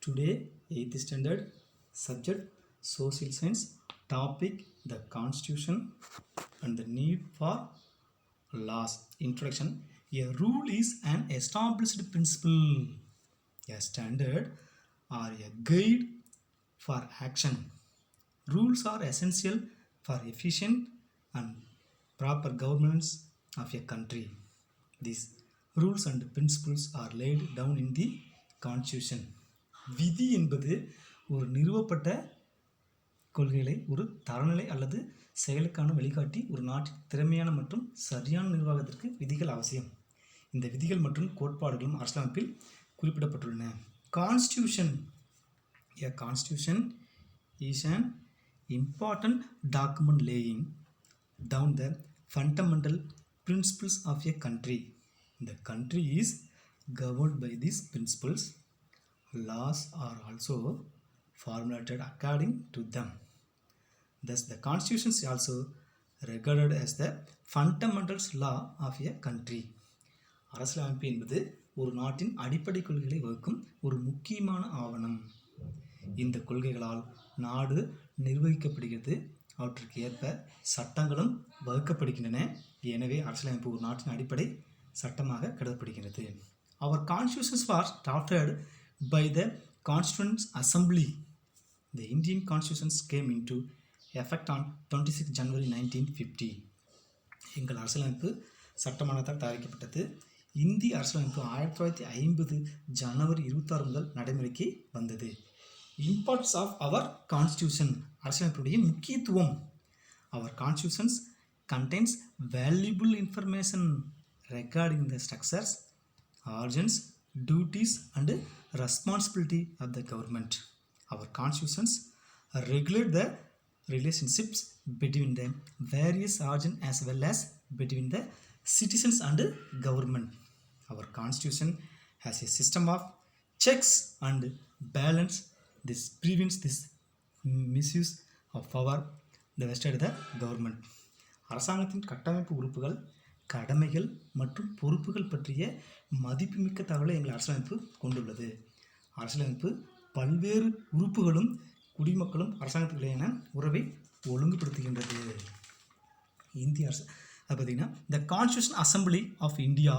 Today, 8th standard, subject Social Science, topic the Constitution and the need for laws. Introduction. A rule is an established principle, a standard, or a guide for action. Rules are essential for efficient and proper governance of a country. These rules and principles are laid down in the Constitution. விதி என்பது ஒரு நிறுவப்பட்ட கொள்கைகளை ஒரு தரநிலை அல்லது செயலுக்கான வழிகாட்டி. ஒரு நாட்டின் திறமையான மற்றும் சரியான நிர்வாகத்திற்கு விதிகள் அவசியம். இந்த விதிகள் மற்றும் கோட்பாடுகளும் அரசியலமைப்பில் குறிப்பிடப்பட்டுள்ளன. Constitution. A constitution is an important document laying down the fundamental principles of a country. The country is governed by these principles. Laws are also formulated according to them. Thus, the Constitution is also regarded as the fundamental law of a country. அரசியலமைப்பு என்பது ஒரு நாட்டின் அடிப்படை கொள்கைகளை வகுக்கும் ஒரு முக்கியமான ஆவணம். இந்த கொள்கைகளால் நாடு நிர்வகிக்கப்படுகிறது. அவற்றுக்கு ஏற்ப சட்டங்களும் வகுக்கப்படுகின்றன. எனவே அரசியலமைப்பு ஒரு நாட்டின் அடிப்படை சட்டமாக கருதப்படுகிறது. Our constitutions were drafted by the Constituent Assembly. The Indian Constitution came into effect on 26 January 1950. எங்கள் அரசியலமைப்பு சட்டமானதால் தயாரிக்கப்பட்டது. இந்திய அரசியலமைப்பு 1950 ஜனவரி 26 முதல் நடைமுறைக்கு வந்தது. Importance of our constitution. அரசியலமைப்புடைய முக்கியத்துவம். Our constitutions contains valuable information regarding the structures, origins, duties and responsibility of the government. Our constitutions regulate the relationships between the various origins as well as between the citizens and government. Our constitution has a system of checks and balance. This prevents this misuse of power vested in the government. அரசாங்கத்தின் கட்டமைப்பு உறுப்புகள், கடமைகள் மற்றும் பொறுப்புகள் பற்றிய மதிப்புமிக்க தகவலை எங்கள் அரசியலமைப்பு கொண்டுள்ளது. அரசியலமைப்பு பல்வேறு உறுப்புகளும் குடிமக்களும் அரசாங்கத்துக்கிடையான உறவை ஒழுங்குபடுத்துகின்றது. இந்திய அரசு அது பார்த்திங்கன்னா the constitution assembly of India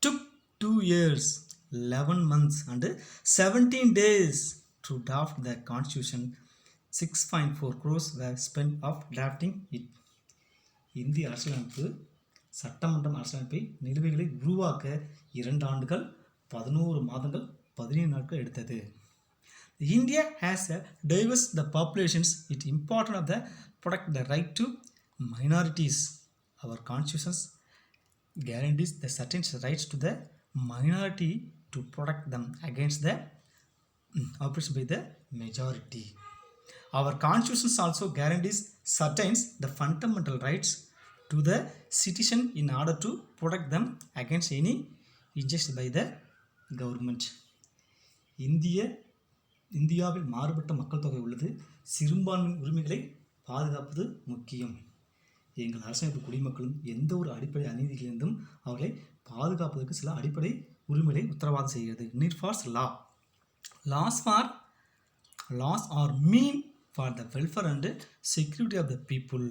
took 2 years 11 months and 17 days to draft the constitution. 6.4 crores were spent of drafting it. இந்திய அரசியலமைப்பு சட்டமன்றம் அரசியலமைப்பை நிலுவைகளை உருவாக்க 2 ஆண்டுகள் 11 மாதங்கள் 17 நாட்கள் எடுத்தது. India has a diverse the populations. It important of the protect the right to minorities. Our constitutions guarantees the certain rights to the minority to protect them against the oppression by the majority. Our constitutions also guarantees certain the fundamental rights to the citizen in order to protect them against any injustice by the government. இந்தியாவில் மாறுபட்ட மக்கள் தொகை உள்ளது. சிறுபான்மை உரிமைகளை பாதுகாப்பது முக்கியம். எங்கள் அரசமைப்பு குடிமக்களும் எந்த ஒரு அடிப்படை அநீதிகளிலிருந்தும் அவர்களை பாதுகாப்பதற்கு சில அடிப்படை உரிமைகளை உத்தரவாதம் செய்கிறது. Need for law. Laws are mean for the welfare and security of the people.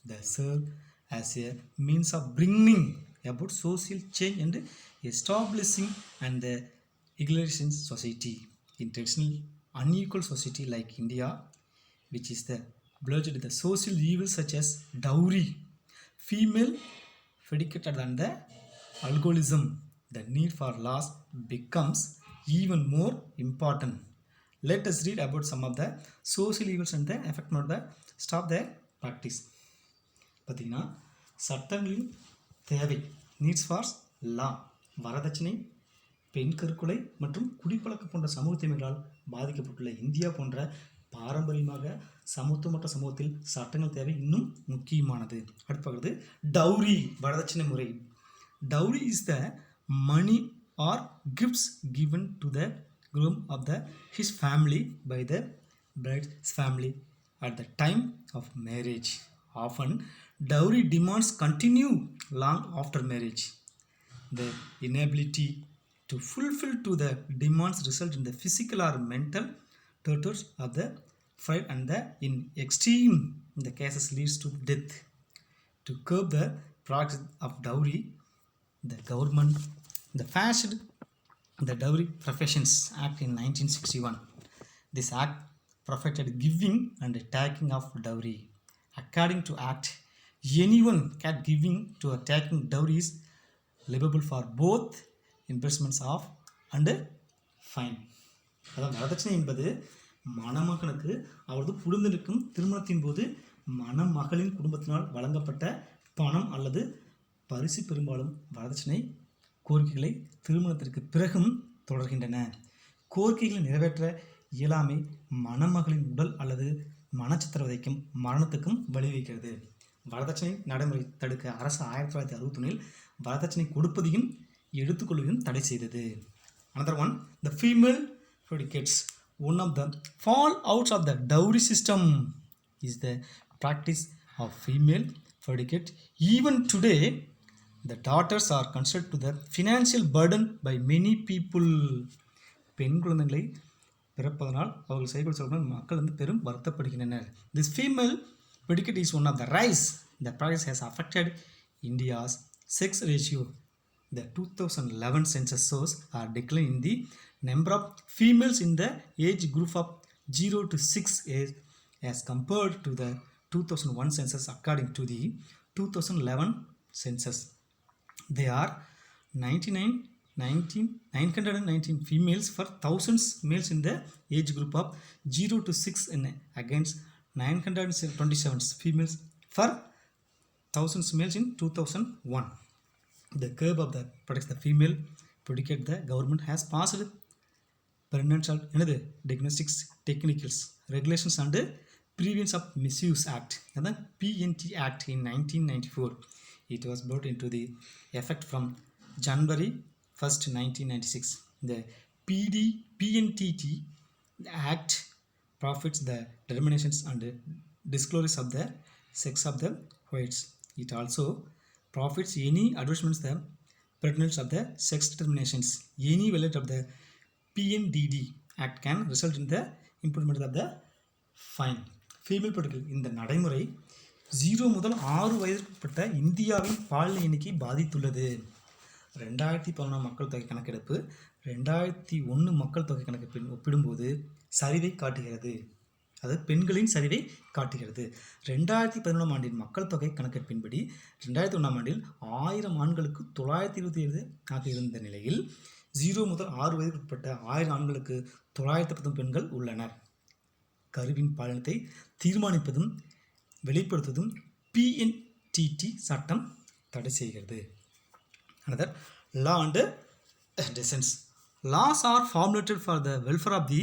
They serve as a means of bringing about social change and establishing and the egalitarian society. In traditional unequal society like India, which is the bludgeoned with the social evils such as dowry, female feticated and the alcoholism, the need for laws becomes even more important. Let us read about some of the social evils and the effect of the stop their practice. பார்த்திங்கன்னா சட்டங்களின் தேவை needs for லா. வரதட்சணை, பெண் கருக்கொலை மற்றும் குடிப்பழக்க போன்ற சமூக தீமைகளால் பாதிக்கப்பட்டுள்ள India போன்ற பாரம்பரியமாக சமத்துவமற்ற சமூகத்தில் சட்டங்கள் தேவை இன்னும் முக்கியமானது. அடுத்து டவுரி, வரதட்சணை முறை. Dowry is the money or gifts given to the groom of his family by the bride's family at the time of marriage. Often, dowry demands continue long after marriage. The inability to fulfill to the demands result in the physical or mental tortures of the fright and the in extreme in the cases leads to death. To curb the practice of dowry, the government the passed the Dowry Professions Act in 1961. This act prohibited giving and taking of dowry. According to Act, anyone can giving to or taking dowry is liable for both imprisonments of and fine. அதான் வரதட்சணை என்பது மணமகனுக்கு அவரது புரிந்திருக்கும் திருமணத்தின் போது மணமகளின் குடும்பத்தினால் வழங்கப்பட்ட பணம் அல்லது பரிசு. பெரும்பாலும் வரதட்சணை கோரிக்கைகளை திருமணத்திற்கு பிறகும் தொடர்கின்றன. கோரிக்கைகளை நிறைவேற்ற இயலாமை மணமகளின் உடல் அல்லது மனச்சித்திரவதைக்கும் மரணத்துக்கும் வழிவகுக்கிறது. வரதட்சணை நடைமுறை தடுக்க அரசு 1961 வரதட்சணை கொடுப்பதையும் எடுத்துக்கொள்வதையும் தடை செய்தது. Another one, the female predicates. One of the fallouts of the dowry system is the practice of female predicate. Even today, the daughters are considered to the financial burden by many people. பெண் குழந்தைகளை பிறப்பதனால் அவர்கள் செய்யக்கூடிய மக்கள் பெரும் வருத்தப்படுகின்றனர். This female predicate is one of the rise. The practice has affected India's sex ratio. The 2011 census shows a decline in the number of females in the age group of 0 to 6 age as compared to the 2001 census. According to the 2011 census, there are 919 females for thousands males in the age group of 0 to 6 in against 927 females for thousands males in 2001. The curve of the protects the female predicate. The government has passed prenatal diagnostics technicals regulations and Prevention of Misuse Act, the PNT Act in 1994. It was brought into the effect from January 1st, 1996. The PNTT Act profits the determinations and disclosures of the sex of the whites. It also profits any advertisements the pertinence of the sex determinations. Any violation of the PNDD Act can result in the imprisonment of the fine. Female productive இந்த நடைமுறை 0 முதல் 6 வயதுக்குட்பட்ட இந்தியாவின் பாலின எண்ணிக்கை பாதித்துள்ளது. 2011 மக்கள் தொகை கணக்கெடுப்பு 2001 மக்கள் தொகை கணக்கெடுப்பின் ஒப்பிடும்போது சரிவை காட்டுகிறது. அது பெண்களின் சரிவை காட்டுகிறது. 2011 ஆண்டின் மக்கள் தொகை கணக்கெடுப்பின்படி 2001 ஆண்டில் 1000 ஆண்களுக்கு 927 ஆக இருந்த நிலையில் 0 முதல் 6 வயதுக்குட்பட்ட 1000 ஆண்களுக்கு 910 பெண்கள் உள்ளனர். கருவின் பாலினத்தை தீர்மானிப்பதும் வெளிப்படுத்துவதும் PNTT சட்டம் தடை செய்கிறது. Another, law and descents. Laws are formulated for the welfare of the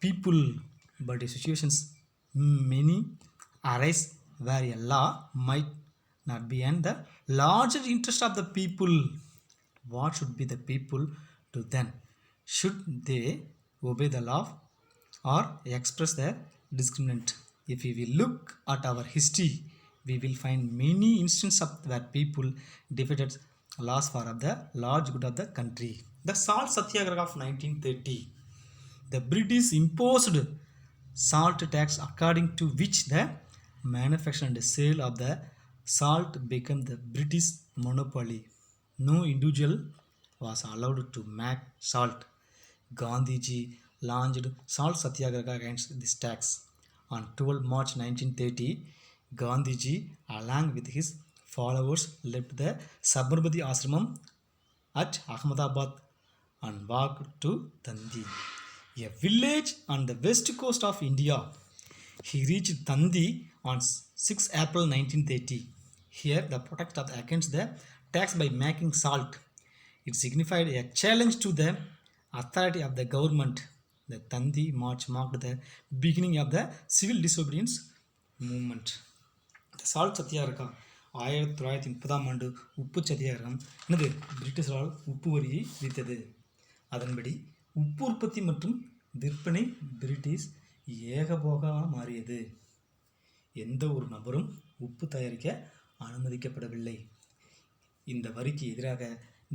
people, but the situations many arise where a law might not be in the larger interest of the people. What should be the people do then? Should they obey the law or express the discriminant? If we will look at our history, we will find many instances of where people defeated laws for the large good of the country. The Salt Satyagraha of 1930. The British imposed salt tax according to which the manufacture and sale of the salt became the British monopoly. No individual was allowed to make salt. Gandhiji launched Salt Satyagraha against this tax. On 12 March 1930, Gandhiji, along with his followers, left the Sabarmati Ashramam at Ahmedabad and walked to Dandi, a village on the west coast of India. He reached Dandi on 6 April 1930. Here, the protest against the tax by making salt. It signified a challenge to the authority of the government. The Dandi march marked the beginning of the civil disobedience movement. The Salt Satyagraha 1930 ஆண்டு உப்பு சத்தியாகிரகம் பிரிட்டிஷரால் உப்பு வரியை விதித்தது. அதன்படி உப்பு உற்பத்தி மற்றும் விற்பனை பிரிட்டிஷ் ஏகபோகமாக மாறியது. எந்த ஒரு நபரும் உப்பு தயாரிக்க அனுமதிக்கப்படவில்லை. இந்த வரிக்கு எதிராக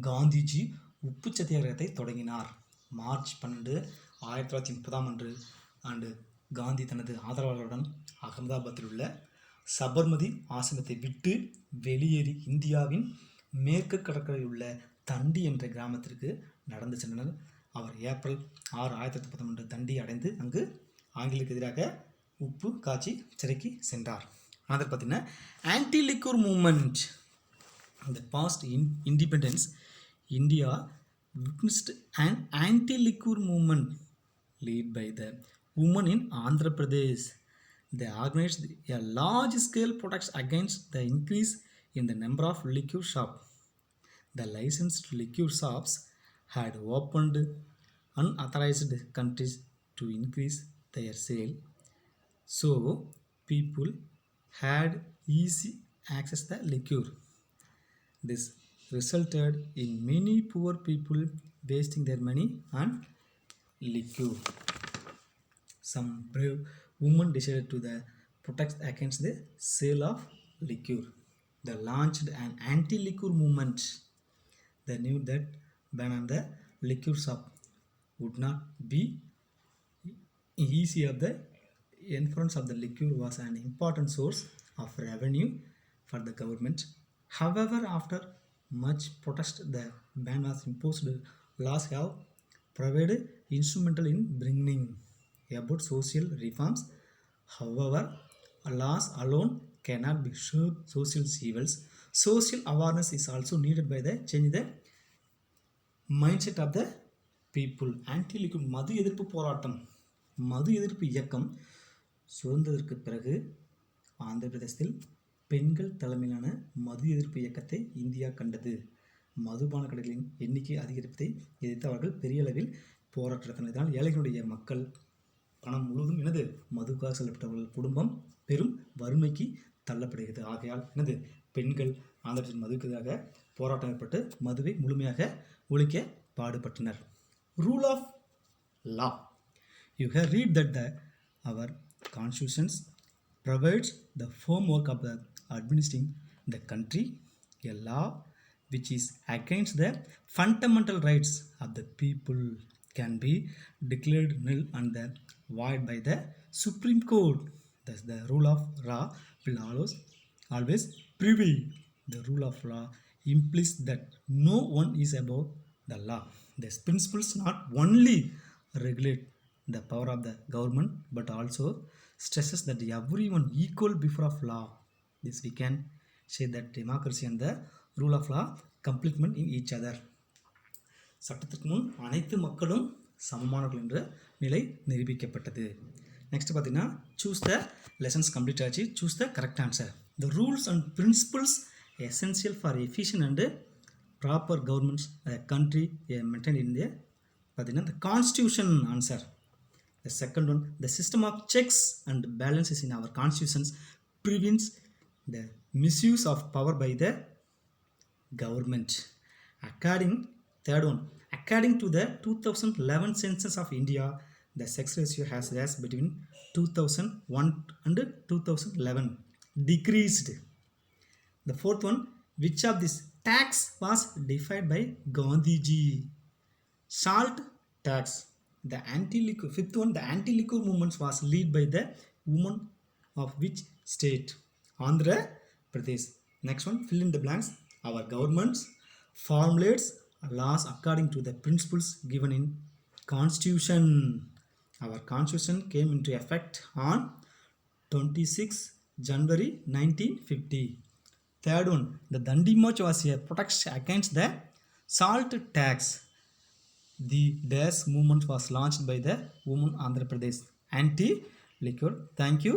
காந்திஜி உப்பு சத்தியாகிரகத்தை தொடங்கினார். மார்ச் 12, 1930 அன்று காந்தி தனது ஆதரவாளர்களுடன் அகமதாபாத்தில் உள்ள சபர்மதி ஆசிரமத்தை விட்டு வெளியேறி இந்தியாவின் மேற்கு கடற்கரையில் உள்ள தண்டி என்ற கிராமத்திற்கு நடந்து சென்றனர். அவர் ஏப்ரல் 6, 1919 தண்டி அடைந்து அங்கு ஆங்கிலேயருக்கு எதிராக உப்பு காய்ச்சி சிறைக்கு சென்றார். அதில் பார்த்தீங்கன்னா ஆன்டி லிக்கூர் மூமெண்ட். இந்த past independence India witnessed an anti-liquor movement led by the women in Andhra Pradesh. They organized a large-scale protest against the increase in the number of liquor shops. The licensed liquor shops had opened unauthorized countries to increase their sale, so people had easy access to liquor. This resulted in many poor people wasting their money on liquor. Some brave women decided to protest against the sale of liquor. They launched an anti-liquor movement. They knew that ban on the liquor shop would not be easy. Of the influence of the liquor was an important source of revenue for the government. However, after much protest, the ban was imposed. Laws have provided instrumental in bringing about social reforms. However, laws alone cannot be sure social evils. Social awareness is also needed by the change the mindset of the people. Anti-liquor மது எதிர்ப்பு போராட்டம், மது எதிர்ப்பு இயக்கம் சுதந்திரத்திற்கு பிறகு ஆந்திர பிரதேசத்தில் பெண்கள் தலைமையிலான மது எதிர்ப்பு இயக்கத்தை இந்தியா கண்டது. மதுபான கடைகளின் எண்ணிக்கை அதிகரிப்பதை எதிர்த்து அவர்கள் பெரிய அளவில் போராட்டத்தினர். இதனால் ஏழைகளுடைய மக்கள் பணம் முழுவதும் மதுக்காக செல்லப்பட்டவர்கள் குடும்பம் பெரும் வறுமைக்கு தள்ளப்படுகிறது. ஆகையால் பெண்கள் ஆந்திரத்தில் மதுவுக்கு எதிராக போராட்டம் ஏற்பட்டு மதுவை முழுமையாக ஒழிக்க பாடுபட்டனர். Rule of law. You have read that our constitutions provides the framework of the administering the country. A law which is against the fundamental rights of the people can be declared null and void by the Supreme Court. Thus, the rule of law will always prevail. The rule of law implies that no one is above the law. These principles not only regulate the power of the government but also stresses that everyone equal before of law. This we can say that democracy and the rule of law complement in each other. சட்டத்திற்கு முன் அனைத்து மக்களும் சமமானவர்கள் என்ற நிலை நிரூபிக்கப்பட்டது. Next பார்த்தீங்கன்னா choose the lessons complete ஆச்சு. Choose the correct answer. The rules and principles essential for efficient and proper governments country maintain in the பார்த்தீங்கன்னா the constitution answer. The second one, the system of checks and balances in our constitutions prevents the misuse of power by the government. Third one, according to the 2011 census of India, the sex ratio has risen between 2001 and 2011, decreased. The fourth one, which of this tax was defined by Gandhiji? Salt tax. The anti-liquor. Fifth one, the anti-liquor movement was led by the women of which state? Andhra Pradesh. Next one, fill in the blanks. Our governments formulates laws according to the principles given in Constitution. Our Constitution came into effect on 26 January 1950. Third one, the Dandi March was a protest against the salt tax. The DAS movement was launched by the women Andhra Pradesh. Anti-liquor. Thank you.